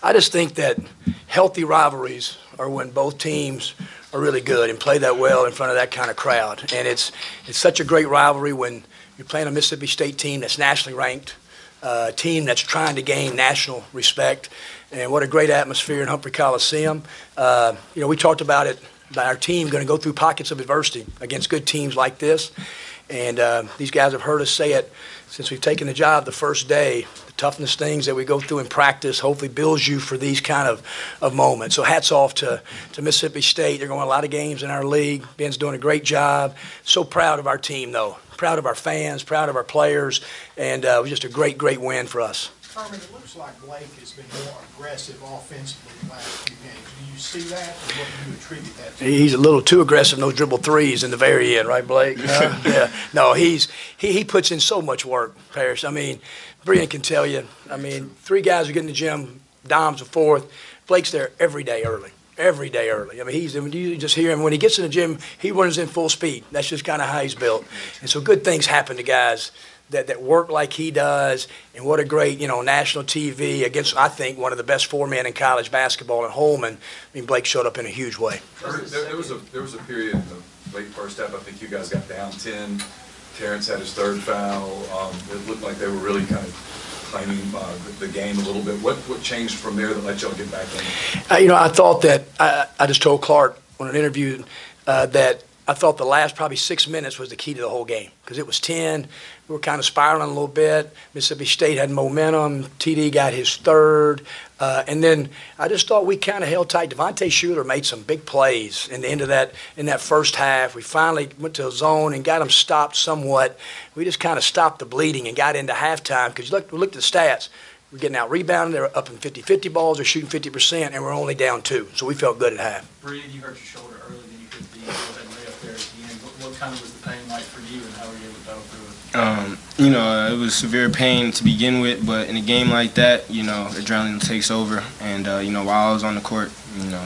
I just think that healthy rivalries are when both teams are really good and play that well in front of that kind of crowd. And it's such a great rivalry when you're playing a Mississippi State team that's nationally ranked, a team that's trying to gain national respect. And what a great atmosphere in Humphrey Coliseum. We talked about it, about our team going to go through pockets of adversity against good teams like this. And these guys have heard us say it since we've taken the job the first day. The toughness things that we go through in practice hopefully builds you for these kind of moments. So hats off to Mississippi State. They're going to a lot of games in our league. Ben's doing a great job. So proud of our team, though. Proud of our fans, proud of our players, and it was just a great, great win for us. Kermit, it looks like Blake has been more aggressive offensively the last few games. Do you see that, or what do you attribute that to? He's a little too aggressive in those dribble threes in the very end, right, Blake? Yeah. No, he puts in so much work, Parrish. I mean, Brian can tell you. I mean, three guys are getting in the gym, Dom's a fourth. Blake's there every day early. Every day early. I mean, you just hear him. When he gets in the gym, he runs in full speed. That's just kind of how he's built. And so good things happen to guys that work like he does. And what a great, national TV against, I think, one of the best four-men in college basketball at Holman. I mean, Blake showed up in a huge way. There was a period in the late first half, I think you guys got down 10. Terrence had his third foul. It looked like they were really kind of claiming the game a little bit. What changed from there that let y'all get back in? I thought that I just told Clark on an interview that I thought the last probably 6 minutes was the key to the whole game because it was 10. We were kind of spiraling a little bit. Mississippi State had momentum. TD got his third. And then I just thought we kind of held tight. Devontae Shuler made some big plays in the end of that, in that first half. We finally went to a zone and got them stopped somewhat. We just kind of stopped the bleeding and got into halftime because we looked at the stats. We're getting out rebounded. They're up in 50-50 balls. They're shooting 50%, and we're only down 2. So we felt good at half. Brian, you hurt your shoulder earlier than you could be. That way up there at the end. What kind of was the pain like for you, and how were you able to battle through it? It was severe pain to begin with, but in a game like that, adrenaline takes over. And, while I was on the court,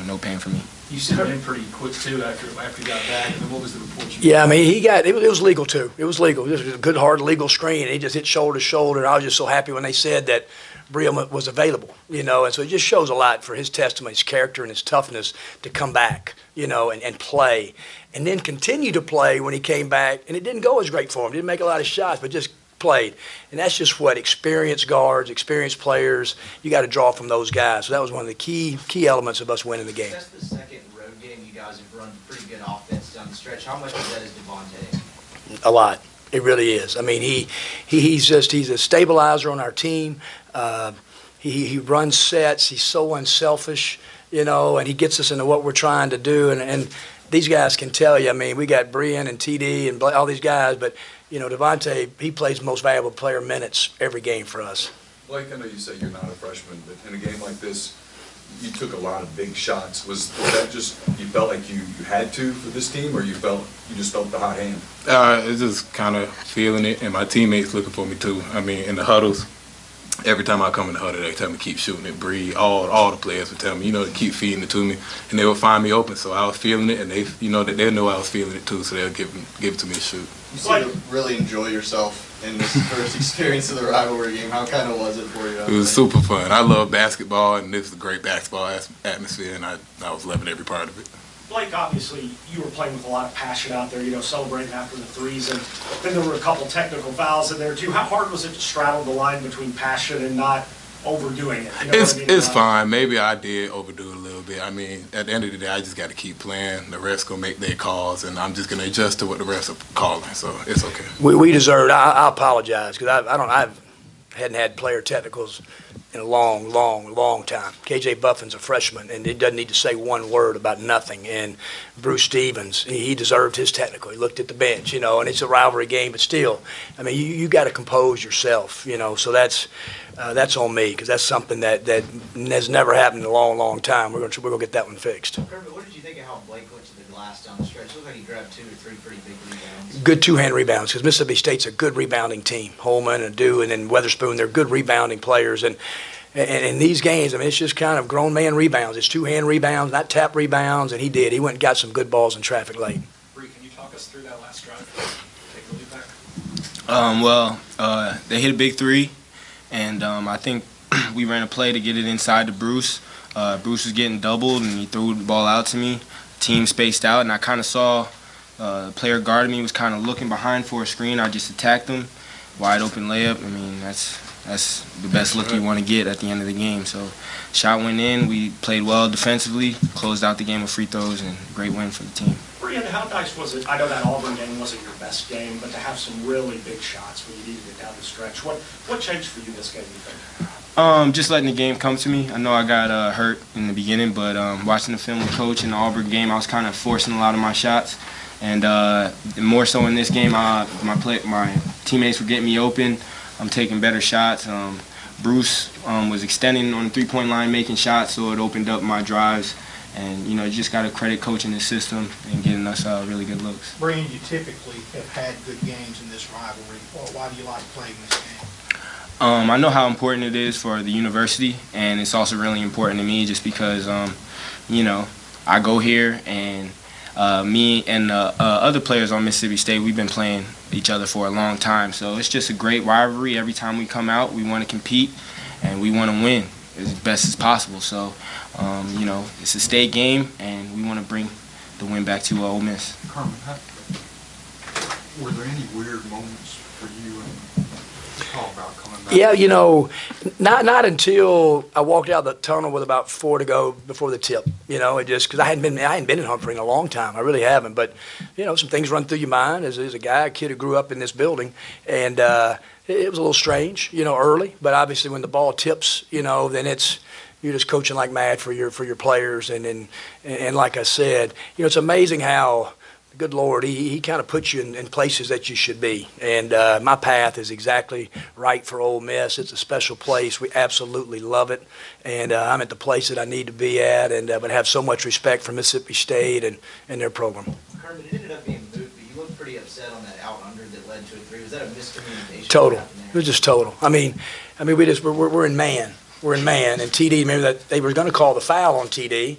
no pain for me. You seemed in pretty quick, too, after you got back. And then what was the report you got? Yeah, I mean, it was legal, too. It was legal. It was a good, hard legal screen. He just hit shoulder to shoulder. And I was just so happy when they said that Briam was available, and so it just shows a lot for his testimony, his character, and his toughness to come back, and play, and then continue to play when he came back. And it didn't go as great for him. Didn't make a lot of shots, but just played. And that's just what experienced guards, experienced players, you got to draw from those guys. So that was one of the key elements of us winning the game. That's the second road game you guys have run pretty good offense down the stretch. How much of that is Devontae? A lot. It really is. I mean, he's a stabilizer on our team. He runs sets. He's so unselfish, and he gets us into what we're trying to do. And these guys can tell you. I mean, we got Brian and TD and all these guys, but Devontae, he plays most valuable player minutes every game for us. Blake, I know you say you're not a freshman, but in a game like this, you took a lot of big shots. Was that just you felt like you had to for this team, or you just felt the hot hand? It's just kind of feeling it, and my teammates looking for me too. I mean, in the huddles, every time I come in the huddle, they tell me keep shooting it, breathe. All the players would tell me, to keep feeding it to me, and they would find me open. So I was feeling it, and they, that they know I was feeling it too, so they'll give it to me to shoot. You seem to really enjoy yourself in this first experience of the rivalry game. How kind of was it for you? It was super fun. I love basketball, and this is a great basketball atmosphere, and I was loving every part of it. Blake, obviously, you were playing with a lot of passion out there, celebrating after the threes, and then there were a couple technical fouls in there, too. How hard was it to straddle the line between passion and not overdoing it? It's fine. Maybe I did overdo it a little bit. I mean, at the end of the day, I just got to keep playing. The refs going to make their calls, and I'm just going to adjust to what the refs are calling, so it's okay. We deserved. I apologize, because I hadn't had player technicals in a long time. KJ Buffin's a freshman, and he doesn't need to say one word about nothing. And Bruce Stevens, he deserved his technical. He looked at the bench, and it's a rivalry game, but still, I mean, you got to compose yourself, so that's on me, because that's something that has never happened in a long time. We're gonna get that one fixed. Kermit, what did you think of how Blake went to the glass down the stretch? It looked like he grabbed 2 or 3 pretty big rebounds. Good two-hand rebounds, because Mississippi State's a good rebounding team. Holman and Dew and then Weatherspoon, they're good rebounding players. And in these games, I mean, it's just kind of grown man rebounds. It's two-hand rebounds, not tap rebounds, and he did. He went and got some good balls in traffic late. Bree, can you talk us through that last drive? Take the lead back. They hit a big three, and I think we ran a play to get it inside to Bruce. Bruce was getting doubled, and he threw the ball out to me. Team spaced out, and I kind of saw the player guarding me was kind of looking behind for a screen. I just attacked him, wide open layup. I mean, that's the best look you want to get at the end of the game. So, shot went in. We played well defensively, closed out the game with free throws, and great win for the team. Brian, how nice was it? I know that Auburn game wasn't your best game, but to have some really big shots when you needed it down the stretch. What changed for you this game, you think? Just letting the game come to me. I know I got hurt in the beginning, but watching the film with Coach in the Auburn game, I was kind of forcing a lot of my shots. And more so in this game, my teammates were getting me open. I'm taking better shots. Bruce was extending on the three-point line, making shots, so it opened up my drives. And, you know, you just got to credit coaching the system and getting us really good looks. Brian, you typically have had good games in this rivalry. Well, why do you like playing this game? I know how important it is for the university, and it's also really important to me just because, you know, I go here and me and other players on Mississippi State, we've been playing each other for a long time. So it's just a great rivalry. Every time we come out, we want to compete and we want to win as best as possible. So, you know, it's a state game, and we want to bring the win back to Ole Miss. Kermit, were there any weird moments for you and talk about coming back? Yeah, you know, not until I walked out of the tunnel with about 4 to go before the tip. You know, it just because I hadn't been in Humphrey in a long time. I really haven't. But you know, some things run through your mind as a kid who grew up in this building, and it was a little strange, you know, early. But obviously, when the ball tips, you know, then you're just coaching like mad for your players, and like I said, you know, it's amazing how. Good Lord, he kind of puts you in places that you should be. And my path is exactly right for Ole Miss. It's a special place. We absolutely love it. And I'm at the place that I need to be at, and but have so much respect for Mississippi State and their program. Kermit, it ended up being moved, but you looked pretty upset on that out under that led to a three. Was that a miscommunication? Total. It was just total. I mean, we're in man. We're in man. And TD, remember that they were going to call the foul on TD.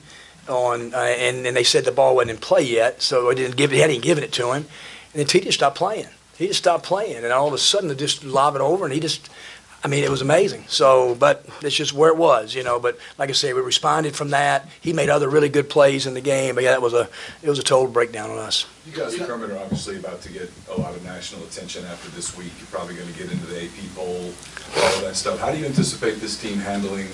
And they said the ball wasn't in play yet, so he hadn't given it to him. And then T just stopped playing. He just stopped playing, and all of a sudden they just lob it over, and it was amazing. So, but it's just where it was, you know. But like I say, we responded from that. He made other really good plays in the game, but yeah, it was a total breakdown on us. You guys, Kermit, are obviously about to get a lot of national attention after this week. You're probably going to get into the AP poll, all of that stuff. How do you anticipate this team handling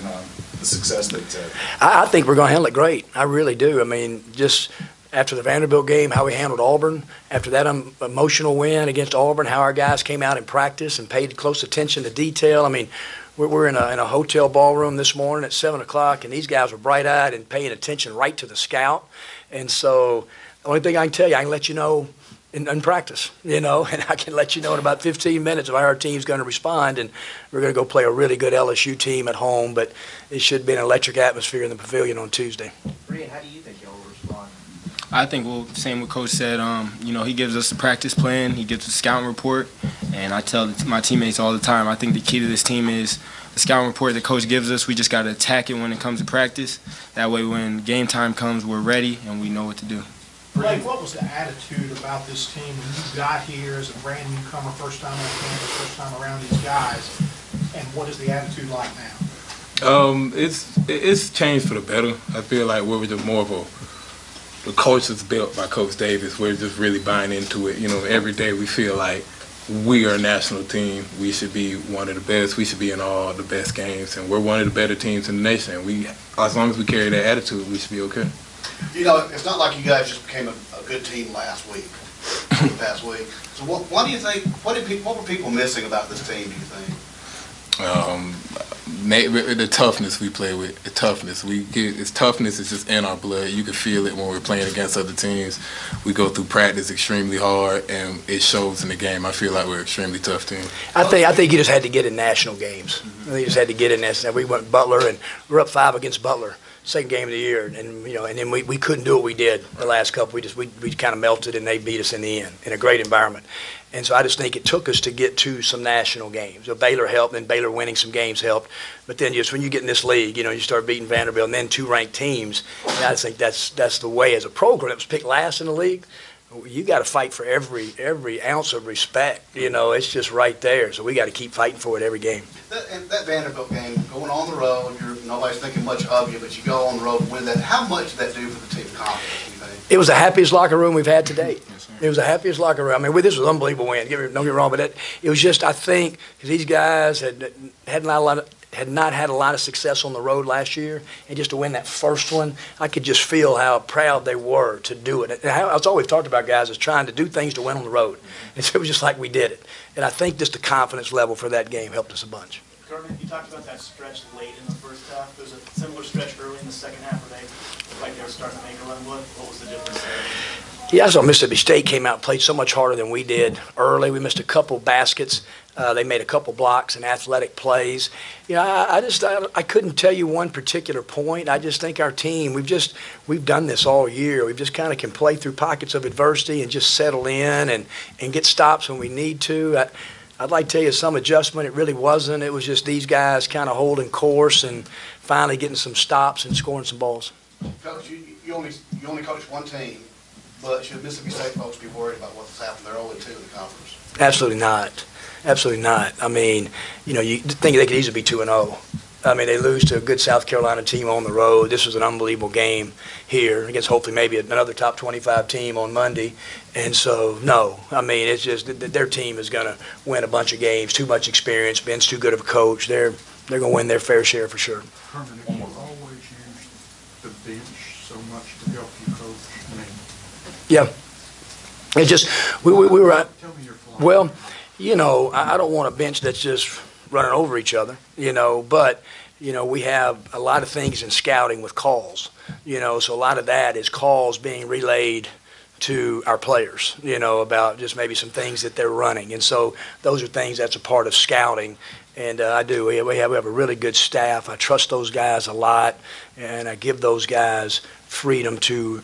the success that? I think we're going to handle it great. I really do. I mean, just after the Vanderbilt game, how we handled Auburn, after that emotional win against Auburn, how our guys came out in practice and paid close attention to detail. I mean, we're in a hotel ballroom this morning at 7 o'clock, and these guys were bright-eyed and paying attention right to the scout. And so the only thing I can tell you, I can let you know in practice, you know, and I can let you know in about 15 minutes if our team's going to respond, and we're going to go play a really good LSU team at home, but it should be an electric atmosphere in the pavilion on Tuesday. Brian, how do you think y'all will respond? I think, well, same what Coach said, you know, he gives us the practice plan, he gives us a scouting report, and I tell my teammates all the time, I think the key to this team is the scouting report that Coach gives us, we just got to attack it when it comes to practice. That way when game time comes, we're ready and we know what to do. Blake, what was the attitude about this team when you got here as a brand newcomer, first time on campus, first time around these guys, and what is the attitude like now? It's changed for the better. I feel like we're just more of the culture is built by Coach Davis. We're just really buying into it. You know, every day we feel like we are a national team. We should be one of the best. We should be in all the best games, and we're one of the better teams in the nation. As long as we carry that attitude, we should be okay. You know, it's not like you guys just became a good team last week, the past week. So what do you think, what were people missing about this team, do you think? The toughness we play with, the toughness. Toughness is just in our blood. You can feel it when we're playing against other teams. We go through practice extremely hard, and it shows in the game. I feel like we're an extremely tough team. I think you just had to get in national games. I think you just had to get in national. We went Butler, and we're up 5 against Butler. Second game of the year, and you know, and then we couldn't do what we did the last couple. We kind of melted, and they beat us in the end in a great environment. And so I just think it took us to get to some national games. So Baylor helped, and Baylor winning some games helped. But then just when you get in this league, you know, you start beating Vanderbilt and then 2 ranked teams. And I just think that's the way as a program. It was picked last in the league. you got to fight for every ounce of respect. It's just right there. So we got to keep fighting for it every game. That Vanderbilt game, going on the road, nobody's thinking much of you, but you go on the road and win that. How much did that do for the team confidence, do you think? It was the happiest locker room we've had to date. It was the happiest locker room. I mean, this was an unbelievable win. Don't get me wrong, but it was just, I think, because these guys had not had a lot of success on the road last year, and just to win that first one, I could just feel how proud they were to do it. And that's all we've talked about, guys, is trying to do things to win on the road. And so it was just like we did it. And I think just the confidence level for that game helped us a bunch. Kermit, you talked about that stretch late in the first half. There was a similar stretch early in the second half where they looked like they were starting to make a run. What was the difference there? Yeah, I saw Mississippi State came out and played so much harder than we did early. We missed a couple baskets. They made a couple blocks and athletic plays. I couldn't tell you one particular point. I just think our team, we've done this all year. We've just kind of can play through pockets of adversity and just settle in and get stops when we need to. I'd like to tell you some adjustment. It really wasn't. It was just these guys kind of holding course and finally getting some stops and scoring some balls. Coach, you only coach one team, but should Mississippi State folks be worried about what's happened? They're 0-2 in the conference. Absolutely not. Absolutely not. I mean, you think they could easily be 2-0. I mean, they lose to a good South Carolina team on the road. This was an unbelievable game here against hopefully maybe another top 25 team on Monday. And so, no. I mean, it's just that their team is going to win a bunch of games, too much experience. Ben's too good of a coach. They're going to win their fair share for sure. Kermit, have you always used the bench so much to help you coach? I mean, yeah. It just, we were at, tell me your philosophy. well, I don't want a bench that's just running over each other, but, we have a lot of things in scouting with calls, so a lot of that is calls being relayed to our players, about just maybe some things that they're running. And so those are things that's a part of scouting. And I do. We have a really good staff. I trust those guys a lot, and I give those guys freedom to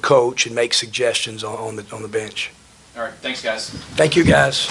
coach and make suggestions on the bench. All right, thanks, guys. Thank you, guys.